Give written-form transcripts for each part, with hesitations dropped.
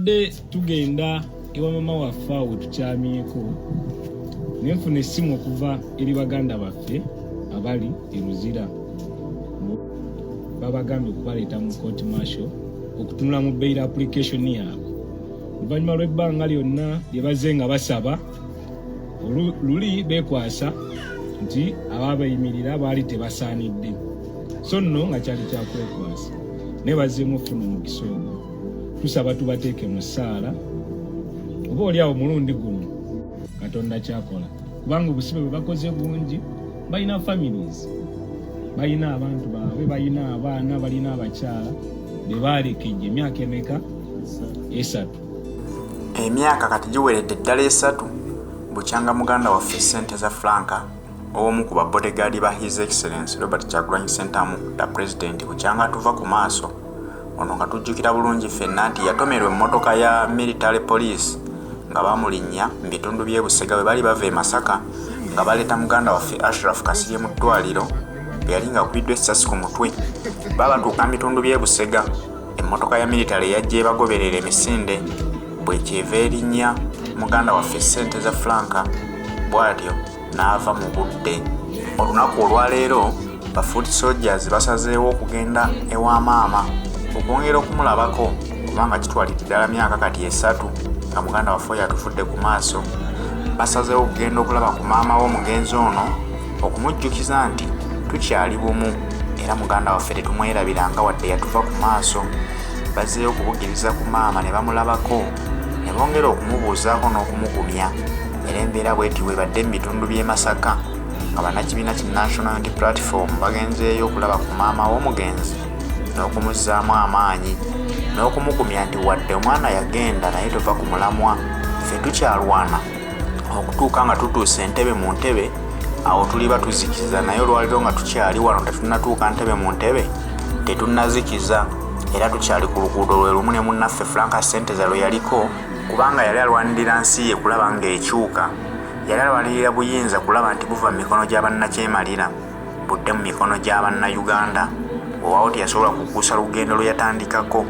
De tugenda ewa mama waffe awo tukyamyeko nenfuna essimu okuva eri baganda baffe abali e Luzira. Babagambye okubaleeta mu court martial okutunula mu bail application yaabwe. Oluvannyuma lw'ebbanga lyonna lye bazze nga basaba luli beekwasa nti ababayimirira baali tebasaanidde, so nno nga kyali kyakwekwasa naye bazzeemu okufuna omukisa ogwo. Tusaba tubateeke mu ssaala oba oli awo mulundi guno Katonda kyakola, kubanga obusibe bwe bakoze bungi. Balina families, balina abantu baabwe, balina abaana, balina abakyala be baalekejja emyaka emeka? 3. Emyaka kati giweredde ddala 3 bukyanga muganda waffe Ssenteza Franka omu ku bodyguard ba His Excellency Robert Kyagulanyi Ssentamu da President bukyanga tuva ku maaso. Ono nga tujjukira bulungi ffenna nti yatomerwa emmotoka ya military police nga bamulinnya mu bitundu by'e Busega bwe bali bava e Masaka nga baleeta muganda waffe Ashraf Kasirye mu ddwaliro bwe yali nga akubiddwa essasi ku mutwe. Baba batuuka mu bitundu by'e Busega, emmotoka ya military yajja ebagoberera emisinde bwekyeva erinnya muganda waffe Ssenteza Franka bw'atyo n'ava mu budde. Olunaku olwaleero ba foot soldiers basazeewo okugenda ewa maama okwongera okumulabako kubanga kitwalidde ddala myaka kati 3 nga muganda waffe yatufudde ku maaso. Basazeewo okugenda okulaba ku maama w'omugenzi ono okumujjukiza nti tukyali bumu era muganda waffe tetumwerabiranga wadde yatuva ku maaso. Bazzeeyo okubugiriza ku maama ne bamulabako ne bongera okumubuuzaako n'okumugumya. Era embeera bw'eti bwebadde mu bitundu by'e Masaka nga bannakibiina ki National Unity Platform bagenzeeyo okulaba ku maama w'omugenzi n'okumuzzaamu amaanyi n'okumugumya nti wadde omwana yagenda naye tova ku mulamwa, ffe tukyalwana okutuuka nga tutuuse entebe mu ntebe awo tuli batuzikiza, naye olwaliro nga tukyali wano tetunnatuuka ntebe mu ntebe tetunnazikiza. Era tukyali ku luguudo lwe lumu ne munnaffe Franka Ssenteza lwe yaliko, kubanga yali alwanirira nsi ye kulaba ng'ekyuka. Yali alwanirira buyinza kulaba nti buva mu mikono gy'abannakyemalira budde mu mikono gy'abannayuganda. Owawo teyasobola kukuusa lugendo lwe yatandikako,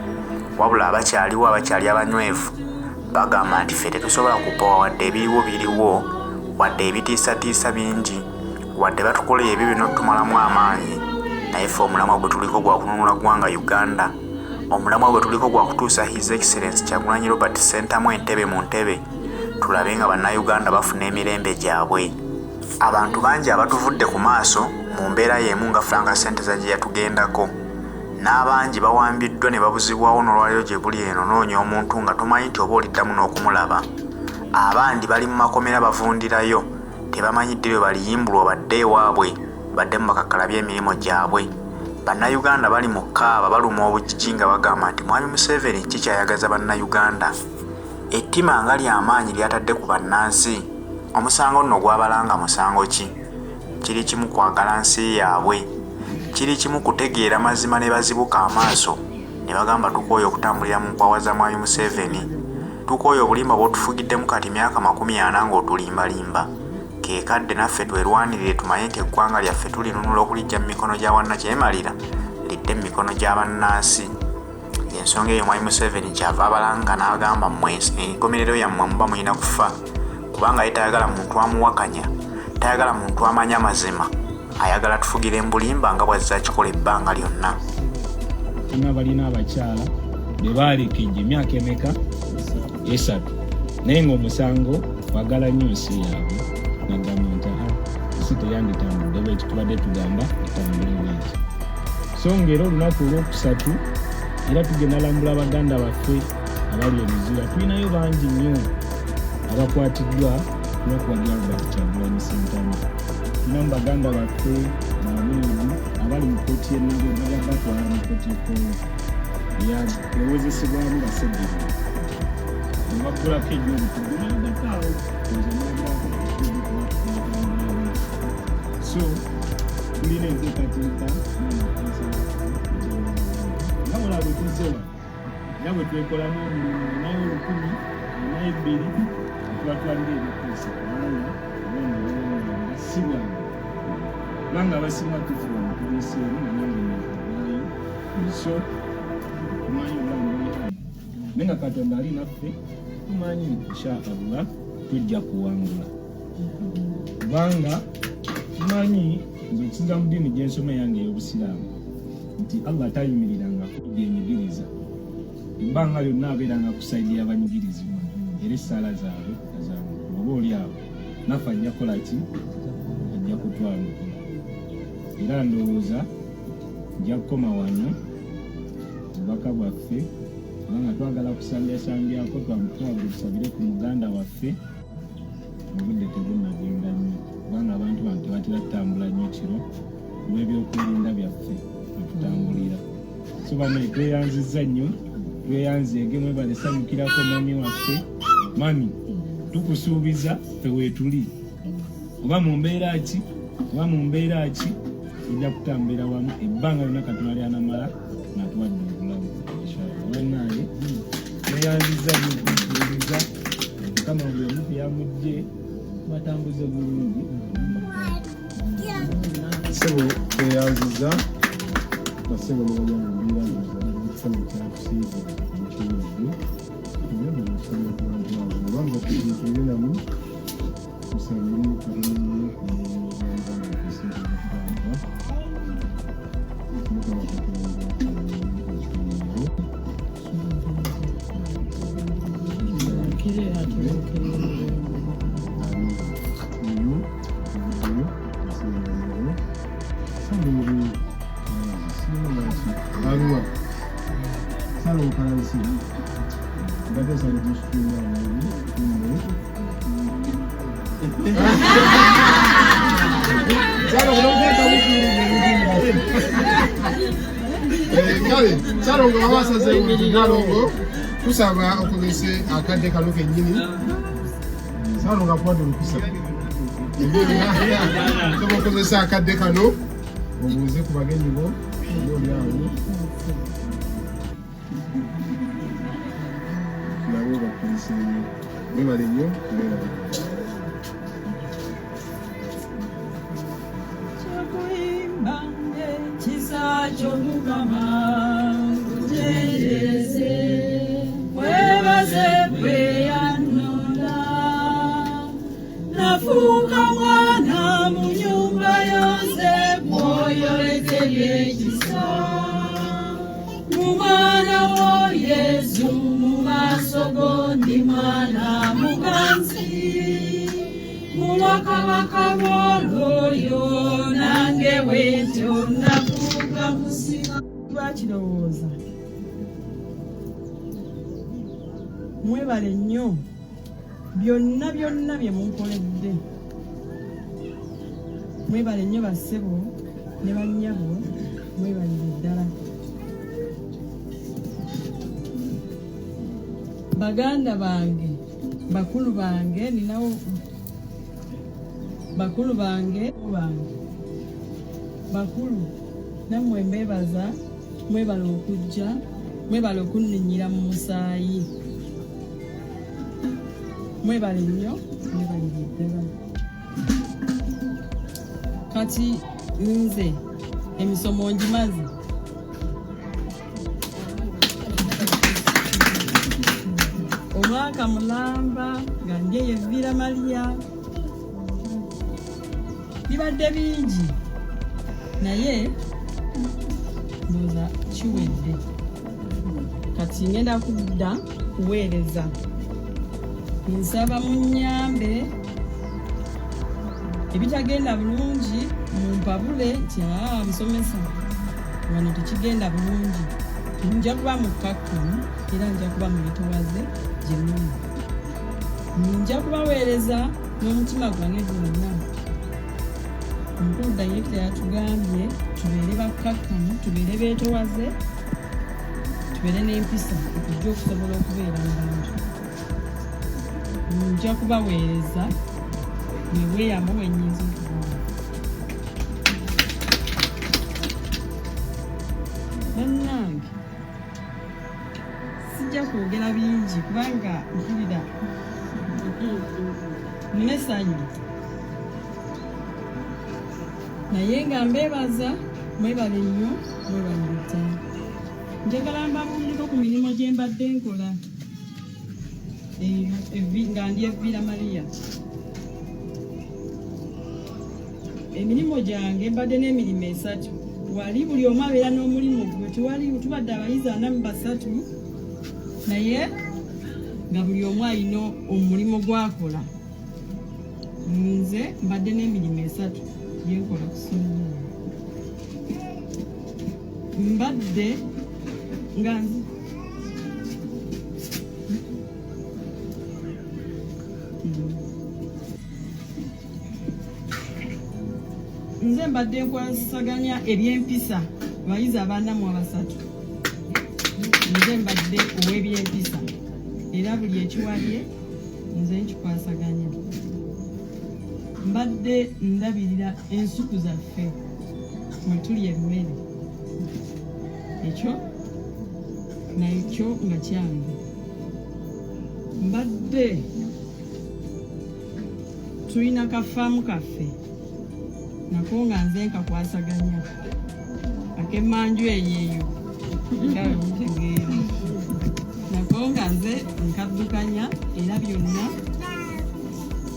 wabula abakyaliwo abakyali abanywevu bagamba nti ffe tetusobola kupowa wadde ebiriwo biriwo, wadde ebitiisatiisa bingi, wadde batukoleye ebyo byonna tumalamu amaanyi, naye ffe omulamwa gwe tuliko gwa kununula ggwanga Uganda. Omulamwa gwe tuliko gwa kutuusa His Excellency Kyagulanyi Robert Ssentamu entebe mu ntebe, tulabe nga bannayuganda bafuna emirembe gyabwe. Abantu bangi abatuvudde ku maaso mu mbeera y'emu nga Franka Ssenteza gye yatugendako, n'abangi bawambiddwa ne babuzibwawo n'olwaliro gye buli eno noonya omuntu nga tomanyi nti oba oliddamu n'okumulaba. Abandi bali mu makomera bavundirayo tebamanyidde bwe baliyimbulwa badde ewaabwe, badde mu bakakala by'emirimu gyabwe. Bannayuganda bali mu kkaaba baluma obujiji nga bagamba nti Mwami Museveni kikyayagaza bannayuganda. Ettima nga ly'amaanyi lyatadde ku bannansi. Omusango nno gwabalanga musango ki? Kiri kimu kwagala nsi yaabwe, kiri kimu kutegeera mazima ne bazibuka amaaso ne bagamba tukooye okutambulira mu nkwawa za Mwami Museveni, tukooye obulimba bw'otufugiddemu kati myaka 40 ng'otulimbalimba. Keekadde naffe twerwanirire tumanye nti eggwanga lyaffe tulinunula okulijja mu mikono gya bannakyemalira lidde mu mikono gy'abannansi. Ensonga eyo Mwami Museveni kyava abalanga n'agamba enkomerero yammwe muba mulina kufa, kubanga ye tayagala muntu amuwakanya, tayagala muntu amanya mazima, ayagala tufugire embulimba nga bw'azze akikola ebbanga lyonna. Bonna balina abakyala be baalekejja emyaka emeka? 3. Naye ng'omusango twagala nnyo nsi yaabwe nagamba nti isi teyanditambudde bwekyo tubadde tugamba etambule bwekyo. So ng'era olunaku olwokusatu era tugenda lambula baganda baffe abali e Luzira. Tulinayo bangi nnyo abakwatiddwa n'okuwagira Robert Kyagulanyi Ssentamu. Tulina mu baganda baffe abamenyi abali mu kkooti y'ennago nga batwala mu kkooti y'ekkoolo yawozesebwamu bassejjere ne bakolako eby'obukugu naddakaawo so tulina enteekateeka nga wala bwe tuzzewa nga bwe twekolamu omulimu naye 1,000 tubatwalira ebyokukozesa kubanga abaana si bwangu kubanga abasinga tufuba mu poliisi emu nange nekuvaayo so kumanya obulamu bwetaaga nenga Katonda ali naffe tumanyi inshallah tujja kuwangula kubanga tumanyi nze nsinza mu ddiini gyensoma yange ey'obusiraamu nti Allah tayimiriranga kujenyigiriza ebbanga lyonna abeeranga kusaidia abanyigirizibwa era essaala zaabwe oba oli awo naffe ajja kukola ki ajja kutwalukula era ndowooza nja kukoma wano obubaka bwaffe kubanga twagala kusambyasambyako twamutwabule tusabire ku muganda waffe obudde tebunnagenda nnyo kubanga abantu bantu tebatera tutambula nnyo kiro olw'ebyokwerinda byaffe wetutambulira so bano tweyanziza nnyo tweyanzeege mwebale sanyukirako mami waffe mami tukusuubiza ffe weetuli oba mu mbeera ki oba mu mbeera ki tujja kutambulira wamu ebbanga lyonna Katonda lyanamala natuwadde obulamu wenaye tweyanziza nyokusuubiza mukama buli omu teyamugye batambuze bulungi sebo tweyanziza basebo nebanyamubiraza ekisano kyakusiiza ekirudde era nemusanga kubantu abo obanga kuziikiriramu kusabire kalungi Sarongo abasaze Nalongo kusaba okozese akadde kano kennyini Sarongo akwade okusaba okozese akadde kano obuuze ku bagenyi bo oli awo nabo bapolisi bebale nnyo nafuka mwana mu nyumba yose mwoyolekebyekisa mu mwana wo Yesu mu maaso go ndi mwana muganzi mu bakabaka b'olwoyo nange bwetyo nafuka musika lwakirowooza mwebale nnyo byonna bye munkoledde mwebale nnyo bassebo ne bannyabo mwebalire ddala baganda bange bakulu bange ninawo bakulu bange bakulu nammwe mbeebaza mwebale okujja mwebale okunninyira mu musaayi mwebale nnyo mwebalire ddala kati nze emisomo ngimaze omwaka mulamba nga ndyeyo evviira Maria bibadde bingi naye ndowooza kiwedde kati ngenda kudda kuweereza nsaba munnyambe ebitagenda bulungi mumpabule nti musomesa wano tekigenda bulungi nja kuba mukkakkamu era nja kuba mu bitowaze gye muli nja kubaweereza n'omutima gwange gwonna omukulu dayekita yatugambye tubeere bakkakkamu tubeere beetowaze tubeere n'empisa okujja okusobola okubeera mu bantu nja kubaweereza mweweeyamu wenyinza okubawa bannange sijja kwogera bingi kubanga mpulira nina essanyu naye nga mbeebaza mwebale nnyo mwebalire ddala njagala mbabuulireko ku mirimu gye mbadde nkola nga ndi Evira Maria. Emirimu gyange mbadde n'emirimu 3. Wali buli omu abeera n'omulimu gwe. Tubadde abayizi 43 naye nga buli omu alina omulimu gwakola. Nze mbadde n'emirimu 3 gyenkola ku ssomero. Mbadde nga nze mbadde nkwasaganya ebyempisa bayizi 43. Nze mbadde ow'ebyempisa era buli ekiwabye nze nkikwasaganya. Mbadde ndabirira ensuku zaffe mwe tulya emmere. Ekyo nakyo nga kyange. Mbadde tulina kafaamu kaffe nako nga nze nkakwasaganya ak'emmanju eyeeyo nga bwemutegeera nako nga nze nkaddukanya era byonna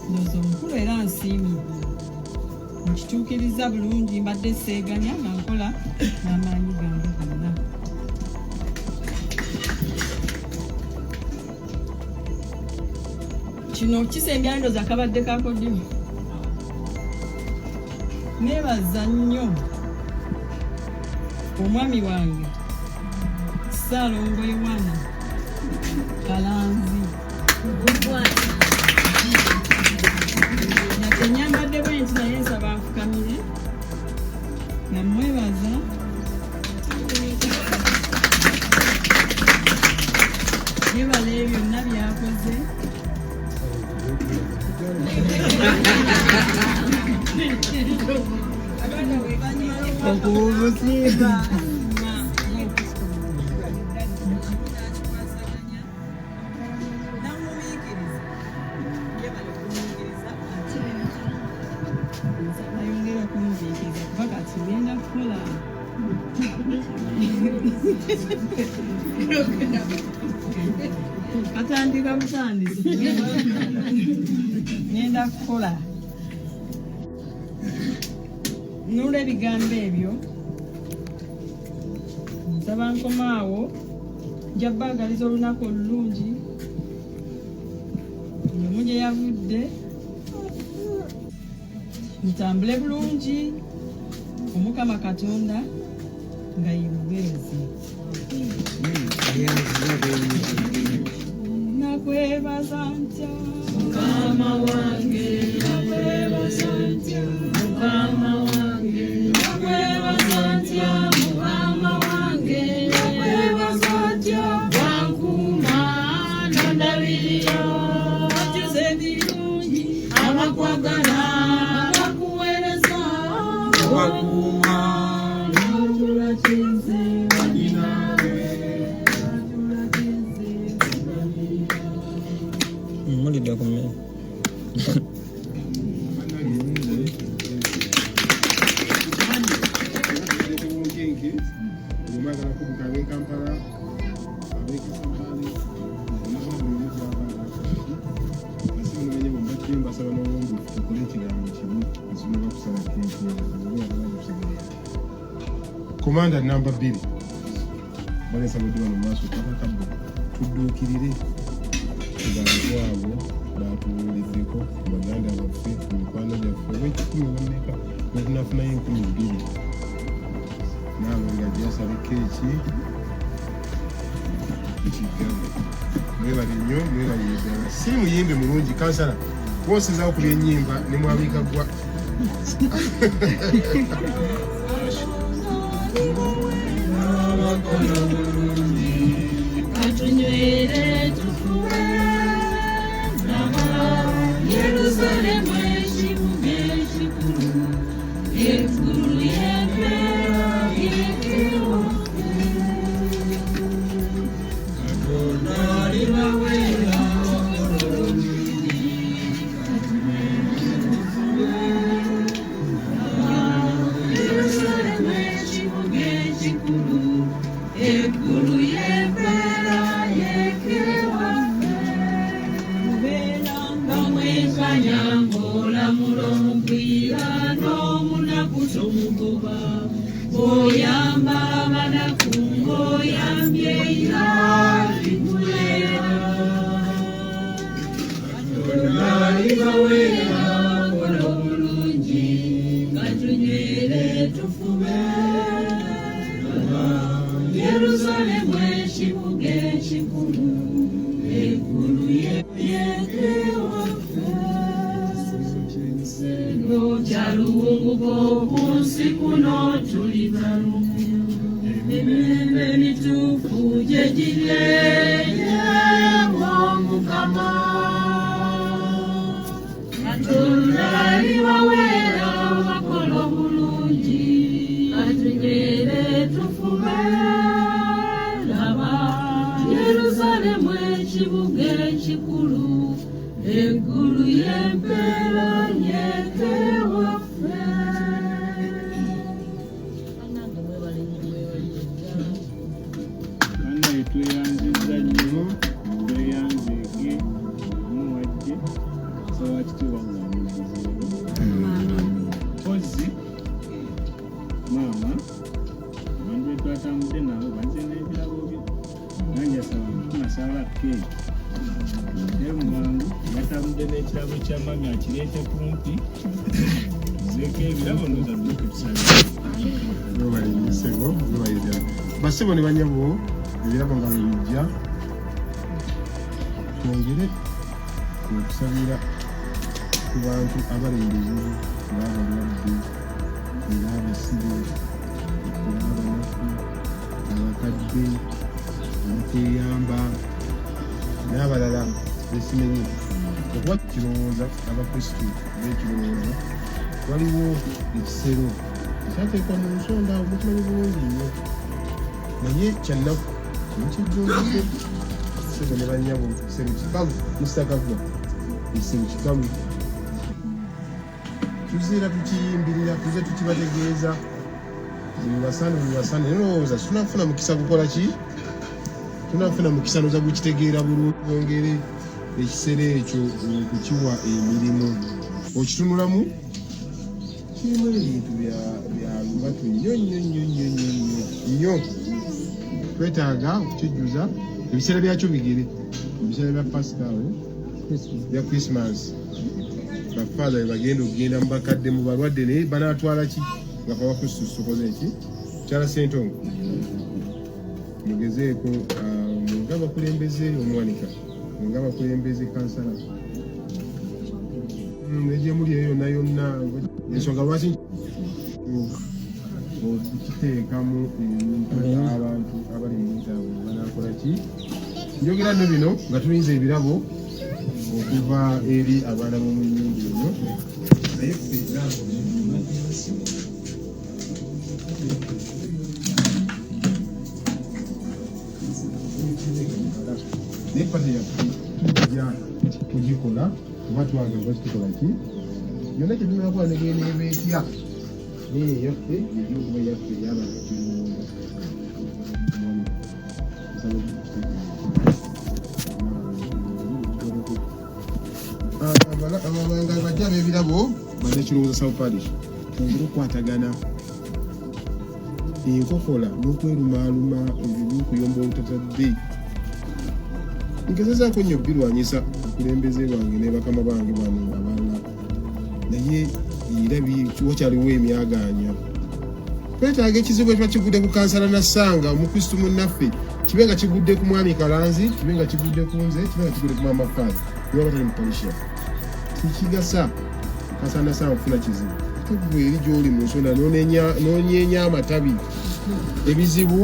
ndowooza omukulu era nsiimye nkituukiriza bulungi. Mbadde seeganya nga nkola n'amaanyi gange gonna. Kino kisembya ndowooza kabadde kakodimo. Neebaza nnyo omwami wange Ssaalongo Yohana Kalanzi nakenyambadde bwe nti naye nsaba nfukamire nga mwebaza yebala byonna byakoze okububusiiba ayongera kunziikiriza kuba kati ngenda kukola katandika butandisi ngenda kukola. N'olw'ebigambo ebyo nsaba nkomaawo nja baagaliza olunaku olulungi omu gye yavudde ntambule bulungi Omukama Katonda nga ye mubeezi. Nakwebaza ntya Mukama wange, nakwebaza ntya Mukama wange, nakwebaza ntya Mukama wange, nakwebaza ntya wankuma nondabirira wajjuza ebirungi abakwagala bakuweereza wakuuma n'otula kinze walinawe n'otula kinze mulidde ku mmere Komanda namba 2 balesa bodi wano maaso kakakabbo tudduukirire abantu abo batuwuliddeko ku baganda baffe ku mikwano gyaffe ow'ekikumi bameka netunafunayo 12 naawe nga gyasala keeki ekigabe mwebale nnyo mwebale eddala si muyimbe mulungi kansala wosizaawo ku byennyimba ne mwabiika gwa katunywere tufuwe Yerusalemu ekibuga ekikulu ekkulu ly'empeera ly'ekiwaffe Katonda alibaweera olulungi katunywere tufuwe Yerusalemu ekibuga ekikulu ekkulu Nyambola mulomugwira n'omunaku tomugoba oyamba abanaku ng'oyambye era likulera olibawera kola obulungi nga tunywere tufume Yerusalemu ekibuga ekikulu eggulu Jaluunguko kunsi kuno tuli balumu emirembe mituufu gye gireeyewo Mukama Katonda alibaweera bakola obulungi katunywere tufume laba Yerusalemu ekibuga ekikulu eggulu y'empeera yekewaffe Bannaye tweyanziza nnyo tweyanzeege omuwajje sawa kitiibwa mpozi maama abantu betwatambudde nabo banze n'ebirabo byo nanjasaba tunasaala keeki naye mumangu batambudde n'ekirabo kya mami akireete kumpi zeeko ebirabo ndoza dduke tusabire Nobayisebo, nobayidala. Basebo ne banyabo ebirabo nga bijja twongere okusabira ku bantu abalengezo n'abalwadde n'abasibe n'abanaku abakadde abateeyamba n'abalala besimenye okuba kirowooza abakristu b'ekirowooza waliwo ekisero ekyateekwa mu nsonda omukimanyi bulungi nnyo naye kyannaku ekijjungidde sebo ne banyabo ekisero kikalu musitakavuga ekisero kikalu tuziira tukiyimbirira tuze tukibategeeza bwebasane naye olowooza tunafuna mukisa kukola ki tunafuna mukisa noza gukitegeera bulungi bwongere ekisero ekyo okukiwa emirimu okitunulamu kirimu ebintu bya lubatu nnyo twetaaga okukijjuza ebiseera byakyo bigere ebiseera bya pasikawo bya krismas bafaatha bebagenda okugenda mu bakadde mu balwadde naye banaatwala ki nga kabakristu tukoze eki kyala sentongo mugezeeko nga bakulembeze omuwanika nga bakulembeze kansala egyemuli eyo yonna yonna ensonga lwaki okukiteekamu abantu abali mu ntabo banakola ki njogera nno bino nga tulinza ebirabo okuva eri abaana b'omu nnyumba eno naye ffenna naye pate yaffe tujja kugikola oba twange oba kitukola ki yonna kyetunakola negenda eba etya naye yaffe egyokuba yaffe yabantu ababanga bajja ab'ebirabo badde kirowooza south parish twongere okukwatagana enkokola n'okwerumaaluma ebyokuyomba obutatadde ngezezaako nnyo birwanyisa okulembeze bwange ne bakama bange bano abalala naye era wakyaliwo emyagaanya twetaaga ekizibu ekiba kigudde ku kansala nassanga omukristu munnaffe kibe nga kigudde ku mwami kalanzi kibe nga kigudde ku nze kibe nga kigudde ku mama faazi yobatali mu palisha tikigasa kansala nassanga okufuna kizibu tevuba eri gy'oli mu nsonda noonyeenya amatabi ebizibu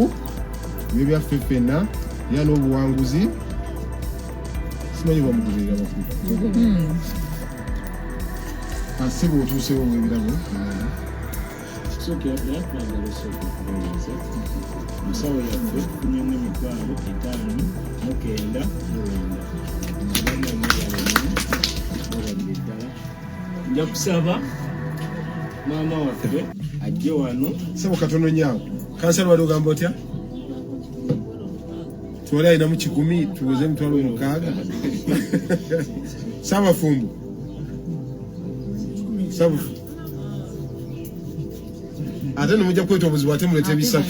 ebyo byaffe ffenna era n'obuwanguzi simanyi bamugoberera bakulu asebo otuusewo ng'ebirabo kisooka yatwagala osooka okubeereza musawo yaffe 15,990 babadde ddala nja kusaba maama waffe ajje wano sebo katono nyaawo kansala wali ogamba otya twali alina mu 10 tuwoze emitwalo 6 saabafumbo sabufu ate nemujja kweta obuzibu ate mulete bisatu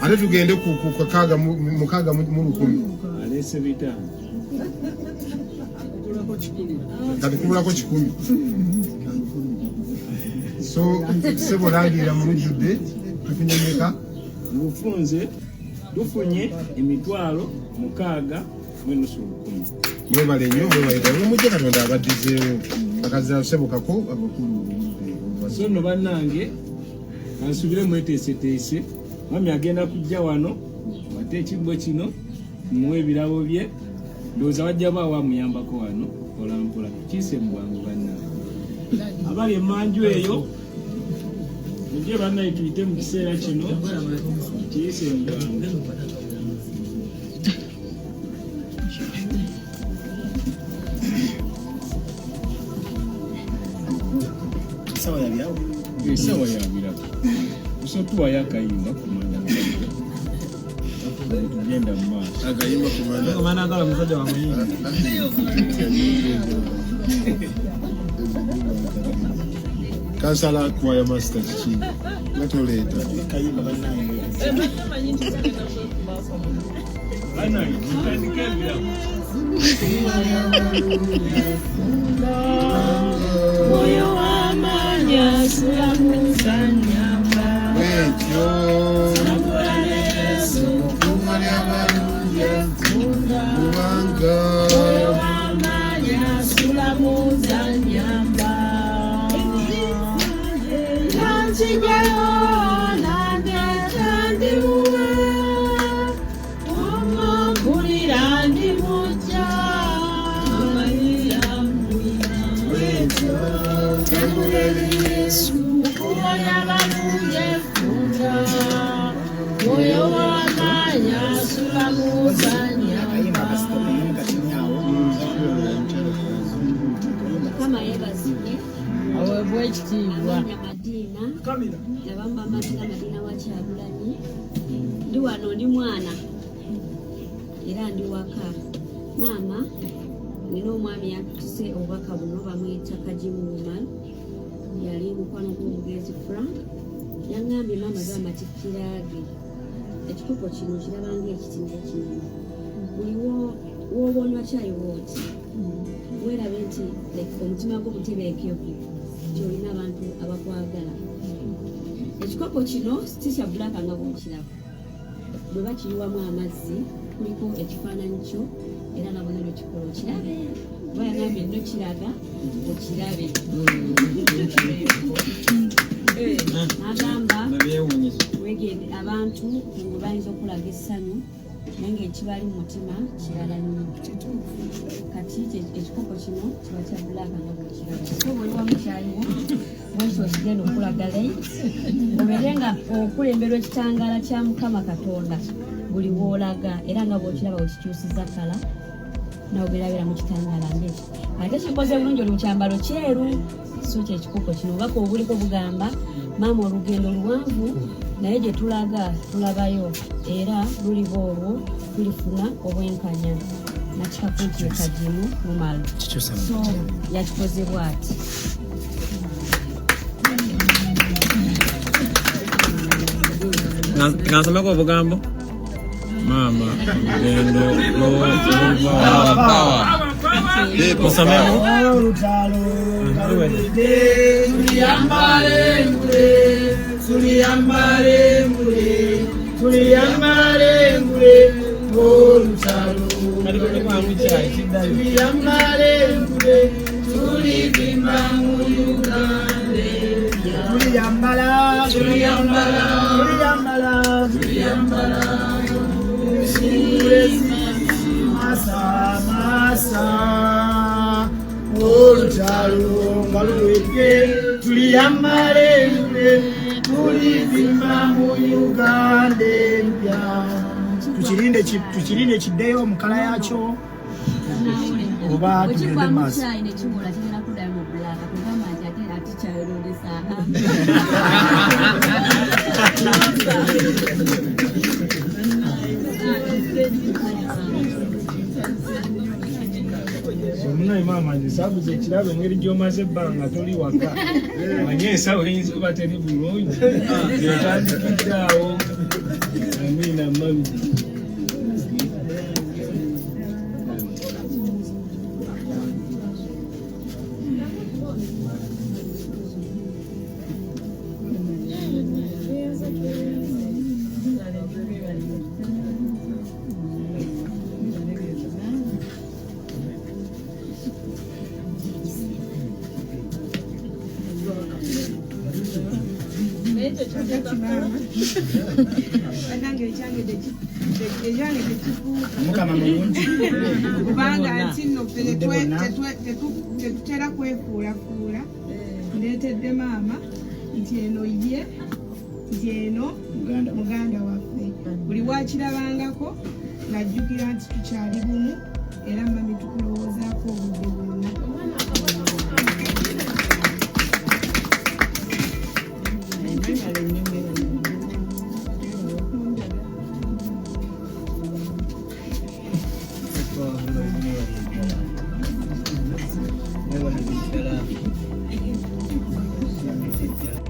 ate tugende ku kakaaga mukaaga mu lukumi alese bita kati kubulako 10 so sebo langira mulujjudde tufunyemeka mufunze tufunye emitwalo 6 mwenusu 10 mwebale nnyo mwebale mujje katonda abaddizeewo akazira sebo kako abakulu so no bannange kansubire mweteeseteese mami agenda kujja wano wate ekiggo kino muwe ebirabo bye ndowooza bajja baawa muyambako wano mpolampola kiise mu bwangu bannange abali emanju eyo mujje bannaye tuyite mu kiseera kino kiise mu bwangu esawa yabirako tusotuwa yakayimba kumanda tugenda mu maaso akayimba kumanda agala musajja wamuyimba kansala kwaya master kiki ngatoleeta kayimba bannange tutandike ebirabo moyo w'amanya sulamuzanyamba wekyo Yesu kumanya abalungi kubanga w'amanya sulamuzanyamba nanzijayo nange tandimuwe omumpulira ndimujja Yesu kumanya abalungi efunda moyo w'amanya sulamuzanyamba kama yebazike aweebwa ekitiibwa amanya Madiina nabamba Madiina wa Kyagulanyi ndi wano ndi mwana era ndi waka maama nina omwami yakutise obubaka buno bamuyita Kajimu Woman yali mukwano gw'omugezi Frank yaŋŋambye maama z'amatikkira ge ekikopo kino kiraba ng'ekitimba kinene buli w'obonywa kyayi wooti weerabe nti omutima gwo gutebeekevu nti olina abantu abakwagala ekikopo kino si kya bulaka nga bwokiraba bwe bakiyiwamu amazzi kuliko ekifaananyi kyo era nabo nero kikola okirabe oba yagambye nno kiraga okirabe n'agamba wegende abantu ngo bayinza okulaga essanyu naye ngaekibali mu mutima kirala nnyo kati ekikopo kino kiba kya bulaka nga bwekiraba so bwoliwamu kyayiwo bwekyo okigenda okulaga late obeere nga okulemberwa ekitangaala kya Mukama Katonda buli woolaga era nga bwokiraba wekikyusiza kala nawe obeerabera mu kitangaala ngeki ate kikoze bulungi oli mu kyambalo kyeru so kyekikopo kino obubaka obuliko bugamba maama olugendo luwanvu naye gye tulaga tulabayo era luliba olwo tulifuna obwenkanya nakikapu nti ekagimu mumalo so yakikoze bw'ati ngansomeko obugambo maama olugendo kusomemu olutalo ngalwedde tuliyambale ngule tuliyambale ngule tuliyambale ngule olutalo tuliyambale ngule tulivimba mu Uganda tuliyambala tuliyambala tuliyambala tuliyambala masa masa olutalo ngalwedde tuliyambale ngule tulivimba mu Uganda empya tukirinde kiddeyo mu kala yakyo oba tugende maaso kyayi nekibula kigenda kuddayo mu bulaka kugamba nti ate atikyayololesa omunayi maama nze saabuze ekirabo engeri gy'omaze ebbanga toli waka manye ensawo eyinza oba teri bulungi gyetandikidde awo amiina mami kubanga nti nno tetutera kwefuulafuula ndeetedde maama nti eno ye nti eno muganda waffe buli wakirabangako ng'ajjukira nti tukyali bumu era mami tukulowoozaako